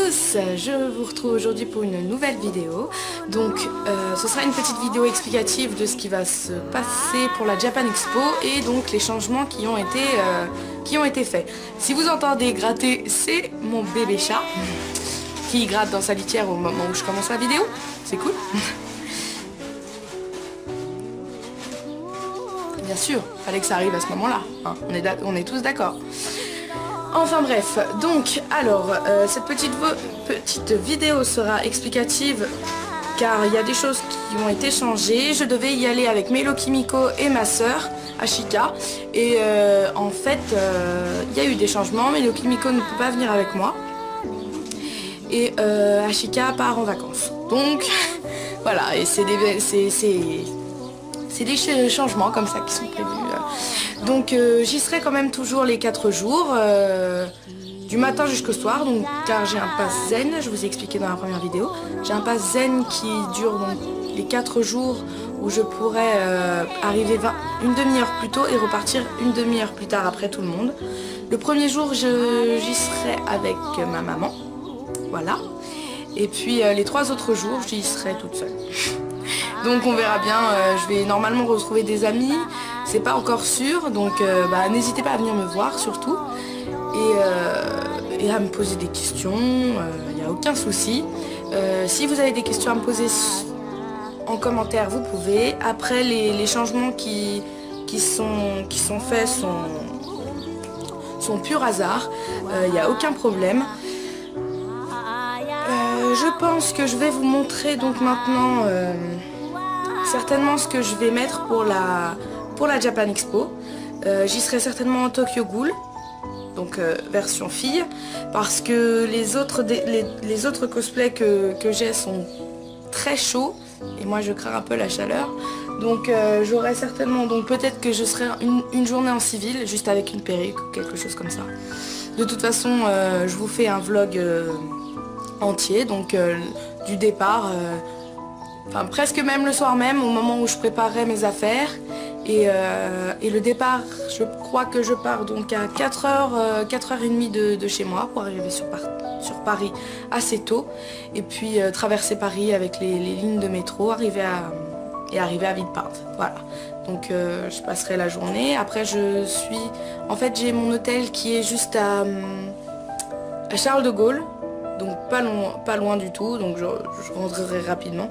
tous, je vous retrouve aujourd'hui pour une nouvelle vidéo. Donc ce sera une petite vidéo explicative de ce qui va se passer pour la Japan Expo et donc les changements qui ont été faits. Si vous entendez gratter, c'est mon bébé chat qui gratte dans sa litière au moment où je commence la vidéo. C'est cool. Bien sûr, fallait que ça arrive à ce moment-là, hein. On est tous d'accord. Enfin bref, donc alors cette petite vidéo sera explicative car il y a des choses qui ont été changées. Je devais y aller avec Melo Kimiko et ma soeur Ashika et en fait il y a eu des changements. Melo Kimiko ne peut pas venir avec moi et Ashika part en vacances. Donc voilà, et c'est des changements comme ça qui sont prévus. Donc j'y serai quand même toujours les 4 jours, du matin jusqu'au soir, donc, car j'ai un pass zen, je vous ai expliqué dans la première vidéo. J'ai un pass zen qui dure donc les 4 jours où je pourrais arriver une demi-heure plus tôt et repartir une demi-heure plus tard après tout le monde. Le premier jour j'y serai avec ma maman, voilà. Et puis les 3 autres jours j'y serai toute seule. Donc on verra bien, je vais normalement retrouver des amis, c'est pas encore sûr, donc n'hésitez pas à venir me voir surtout et à me poser des questions, il n'y a aucun souci. Si vous avez des questions à me poser en commentaire, vous pouvez. Après les changements qui sont faits sont pur hasard, il n'y a aucun problème. Je pense que je vais vous montrer donc maintenant certainement ce que je vais mettre pour la Japan Expo. J'y serai certainement en Tokyo Ghoul, donc version fille, parce que les autres cosplays que j'ai sont très chauds et moi je crains un peu la chaleur. Donc j'aurai certainement, donc peut-être que je serai une journée en civil, juste avec une perruque ou quelque chose comme ça. De toute façon, je vous fais un vlog entier, donc du départ, enfin presque même le soir même, au moment où je préparerai mes affaires. Et le départ, je crois que je pars donc à 4h30 de chez moi pour arriver sur Paris assez tôt. Et puis traverser Paris avec les lignes de métro, arriver à Villepinte. Voilà. Donc je passerai la journée. Après en fait j'ai mon hôtel qui est juste à Charles de Gaulle. Donc pas loin du tout, donc je rentrerai rapidement.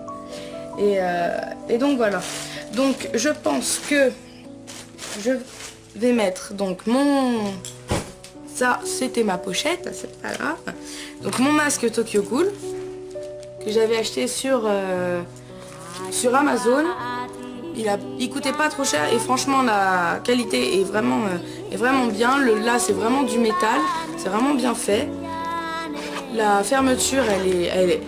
Et donc voilà. Donc je pense que je vais mettre donc ça c'était ma pochette, c'est pas grave. Donc mon masque Tokyo Ghoul que j'avais acheté sur Amazon. Il coûtait pas trop cher et franchement la qualité est vraiment bien. Là c'est vraiment du métal, c'est vraiment bien fait. La fermeture elle est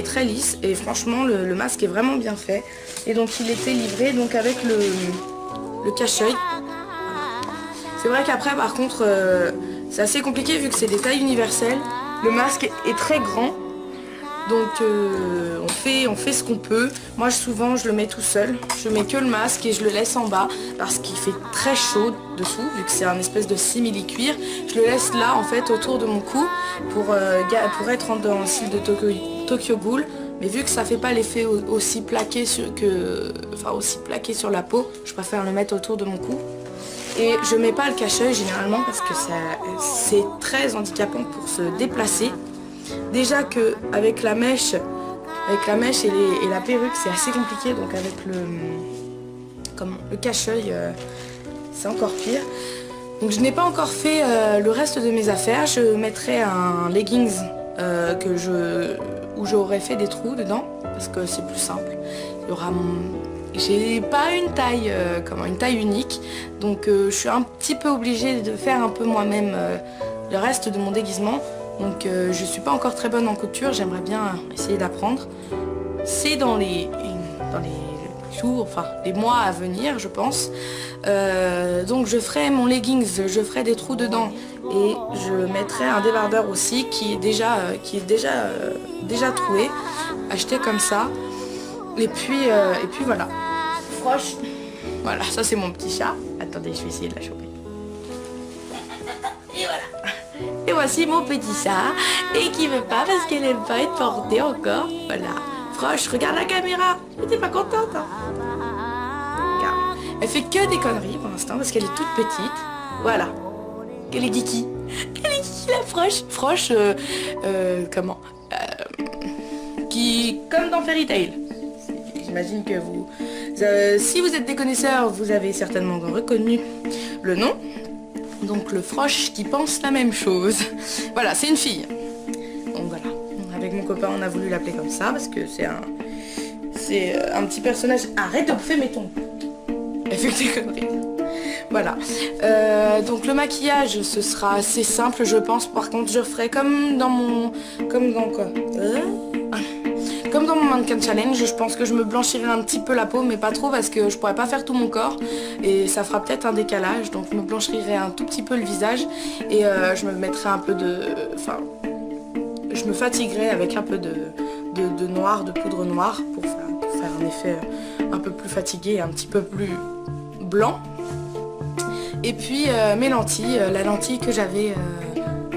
très lisse et franchement le masque est vraiment bien fait. Et donc il était livré donc avec le cache-œil. C'est vrai qu'après par contre c'est assez compliqué vu que c'est des tailles universelles. Le masque est très grand. Donc on fait ce qu'on peut. Moi souvent je le mets tout seul. Je mets que le masque et je le laisse en bas parce qu'il fait très chaud dessous vu que c'est un espèce de simili-cuir. Je le laisse là en fait autour de mon cou pour être dans le style de Tokyo Ghoul. Mais vu que ça fait pas l'effet aussi plaqué sur la peau, je préfère le mettre autour de mon cou. Et je mets pas le cache-œil généralement parce que c'est très handicapant pour se déplacer. Déjà que avec la mèche et la perruque c'est assez compliqué, donc avec le cache-œil c'est encore pire. Donc je n'ai pas encore fait le reste de mes affaires. Je mettrai un leggings où j'aurais fait des trous dedans parce que c'est plus simple. J'ai pas une taille unique, donc je suis un petit peu obligée de faire un peu moi-même le reste de mon déguisement. Donc je suis pas encore très bonne en couture, j'aimerais bien essayer d'apprendre. C'est dans les jours, enfin les mois à venir je pense. Donc je ferai mon leggings, je ferai des trous dedans et je mettrai un débardeur aussi qui est déjà troué, acheté comme ça. Et puis voilà. Froche. Voilà, ça c'est mon petit chat. Attendez, je vais essayer de la choper. Et voilà. voici mon petit chat et qui veut pas parce qu'elle aime pas être portée encore. Voilà. Froche, regarde la caméra. T'es pas contente hein? Regarde. Elle fait que des conneries pour l'instant parce qu'elle est toute petite. Voilà. Elle est geeky. Elle est geeky la Froche. Froche, comment qui, comme dans Fairy Tail. J'imagine que vous... si vous êtes des connaisseurs, vous avez certainement reconnu le nom. Donc le Froche qui pense la même chose. Voilà, c'est une fille. Donc voilà. Avec mon copain, on a voulu l'appeler comme ça parce que c'est un petit personnage. Arrête de bouffer mes tons. Elle fait que des conneries. Voilà. Donc le maquillage, ce sera assez simple, je pense. Par contre, je ferai comme dans mon... Comme dans quoi Comme dans mon mannequin challenge, je pense que je me blanchirai un petit peu la peau, mais pas trop parce que je pourrais pas faire tout mon corps et ça fera peut-être un décalage. Donc je me blanchirai un tout petit peu le visage et je me mettrai un peu de... Enfin, je me fatiguerai avec un peu de noir, de poudre noire pour faire un effet un peu plus fatigué et un petit peu plus blanc. Et puis mes lentilles, la lentille que j'avais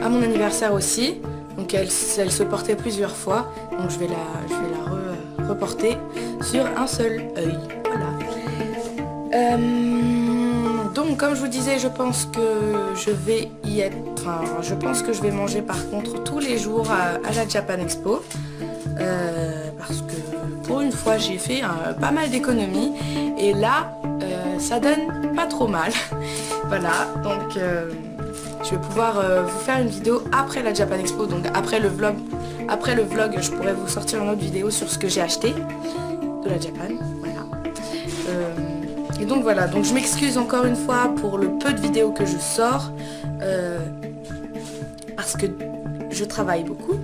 à mon anniversaire aussi. Donc elle se portait plusieurs fois, donc je vais la reporter sur un seul œil. Voilà. Donc comme je vous disais, je pense que je vais y être. Enfin, je pense que je vais manger par contre tous les jours à la Japan Expo. Parce que pour une fois j'ai fait pas mal d'économies et là ça donne pas trop mal. Voilà, donc je vais pouvoir vous faire une vidéo après la Japan Expo, donc après le vlog, je pourrais vous sortir une autre vidéo sur ce que j'ai acheté de la Japan. Voilà. Et donc voilà, donc je m'excuse encore une fois pour le peu de vidéos que je sors parce que je travaille beaucoup.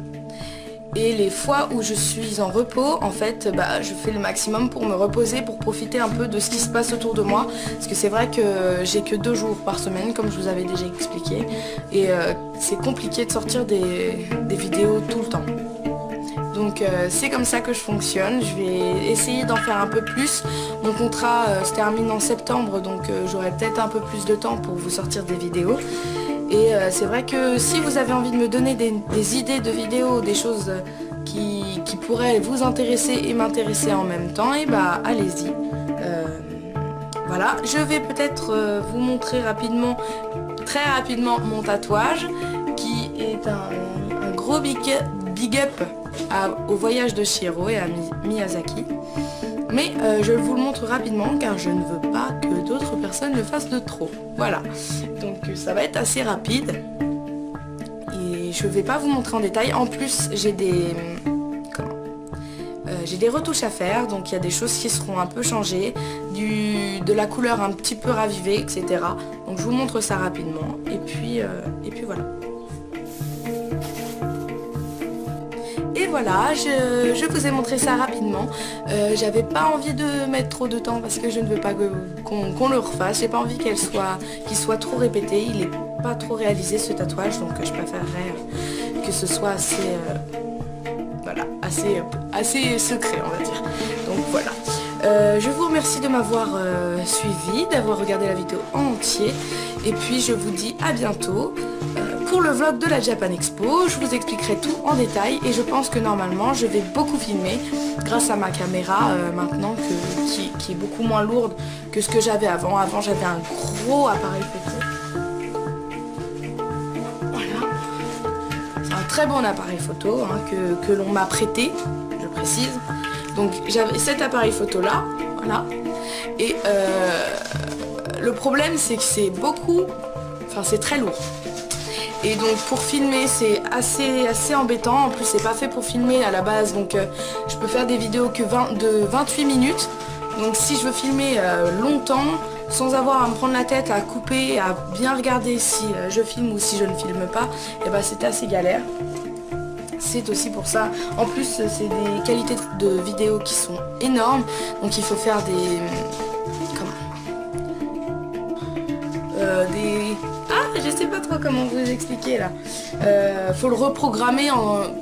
Et les fois où je suis en repos, en fait, je fais le maximum pour me reposer, pour profiter un peu de ce qui se passe autour de moi. Parce que c'est vrai que j'ai que 2 jours par semaine, comme je vous avais déjà expliqué. Et c'est compliqué de sortir des vidéos tout le temps. Donc c'est comme ça que je fonctionne. Je vais essayer d'en faire un peu plus. Mon contrat se termine en septembre, donc j'aurai peut-être un peu plus de temps pour vous sortir des vidéos. Et c'est vrai que si vous avez envie de me donner des idées de vidéos, des choses qui pourraient vous intéresser et m'intéresser en même temps, et allez-y. Voilà, je vais peut-être vous montrer très rapidement mon tatouage, qui est un gros big up au voyage de Chihiro et à Miyazaki. Mais je vous le montre rapidement car je ne veux pas que d'autres personnes le fassent de trop. Voilà, donc ça va être assez rapide. Et je ne vais pas vous montrer en détail. En plus, j'ai des retouches à faire. Donc il y a des choses qui seront un peu changées. De la couleur un petit peu ravivée, etc. Donc je vous montre ça rapidement. Et puis voilà. Et voilà, je vous ai montré ça rapidement. J'avais pas envie de mettre trop de temps parce que je ne veux pas qu'on le refasse. J'ai pas envie qu'il soit trop répété. Il est pas trop réalisé ce tatouage, donc je préférerais que ce soit assez, voilà, assez secret, on va dire. Donc voilà. Je vous remercie de m'avoir suivi, d'avoir regardé la vidéo en entier. Et puis je vous dis à bientôt. Pour le vlog de la Japan Expo, je vous expliquerai tout en détail et je pense que normalement je vais beaucoup filmer grâce à ma caméra maintenant qui est beaucoup moins lourde que ce que j'avais avant. Avant j'avais un gros appareil photo. Voilà. C'est un très bon appareil photo hein, que l'on m'a prêté, je précise. Donc j'avais cet appareil photo là, voilà. Et le problème c'est que c'est c'est très lourd. Et donc pour filmer c'est assez embêtant, en plus c'est pas fait pour filmer à la base, donc je peux faire des vidéos de 28 minutes. Donc si je veux filmer longtemps, sans avoir à me prendre la tête, à couper, à bien regarder si je filme ou si je ne filme pas, et c'est assez galère. C'est aussi pour ça. En plus c'est des qualités de vidéo qui sont énormes, donc il faut faire je sais pas trop comment vous expliquer là. Faut le reprogrammer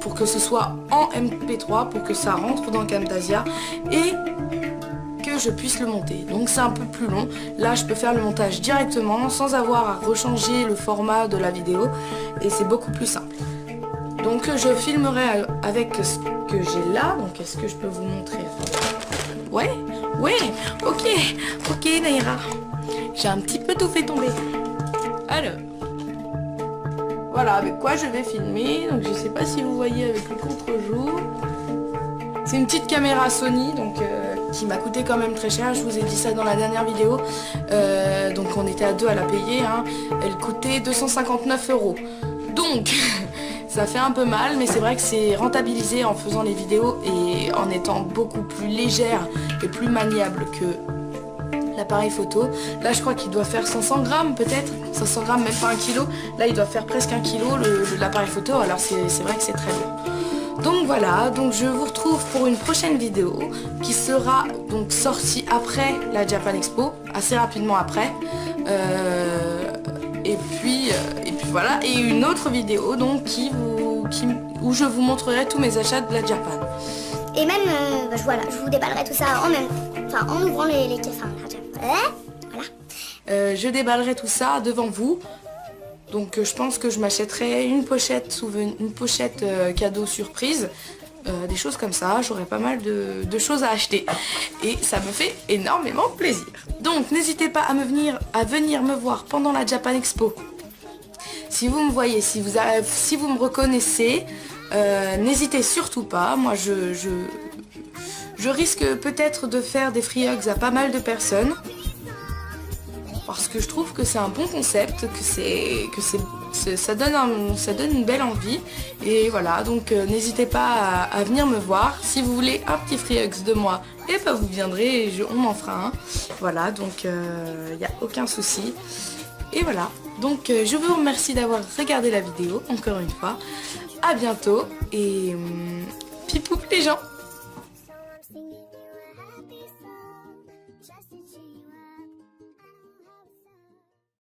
pour que ce soit en MP3, pour que ça rentre dans Camtasia et que que je puisse le monter. Donc c'est un peu plus long. Là je peux faire le montage directement sans avoir à rechanger le format de la vidéo et c'est beaucoup plus simple. Donc je filmerai avec ce que j'ai là. Donc est-ce que je peux vous montrer? Ouais, ok Naïra. J'ai un petit peu tout fait tomber. Alors, voilà avec quoi je vais filmer. Donc je sais pas si vous voyez avec le contre-jour. C'est une petite caméra Sony donc qui m'a coûté quand même très cher. Je vous ai dit ça dans la dernière vidéo. Donc on était à deux à la payer. Hein. Elle coûtait 259 €. Donc ça fait un peu mal, mais c'est vrai que c'est rentabilisé en faisant les vidéos et en étant beaucoup plus légère et plus maniable que l'appareil photo. Là je crois qu'il doit faire 500 grammes peut-être, 500 grammes, même pas 1 kg. Là il doit faire presque 1 kg l'appareil photo, alors c'est vrai que c'est très lourd. Donc voilà, donc je vous retrouve pour une prochaine vidéo qui sera donc sortie après la Japan Expo, assez rapidement après. Et puis voilà, et une autre vidéo donc où je vous montrerai tous mes achats de la Japan. Et même, voilà, je vous déballerai tout ça en ouvrant les caisses. Voilà. Je déballerai tout ça devant vous. Donc je pense que je m'achèterai une pochette cadeau surprise. Des choses comme ça, j'aurai pas mal de choses à acheter et ça me fait énormément plaisir. Donc n'hésitez pas à venir me voir pendant la Japan Expo. Si vous me voyez, si vous me reconnaissez, n'hésitez surtout pas. Moi je risque peut-être de faire des free hugs à pas mal de personnes parce que je trouve que c'est un bon concept, ça donne une belle envie. Et voilà, donc n'hésitez pas à venir me voir. Si vous voulez un petit free hugs de moi, et ben vous viendrez et on en fera un. Voilà, donc il n'y a aucun souci. Et voilà, donc je vous remercie d'avoir regardé la vidéo, encore une fois. À bientôt et pipoup les gens.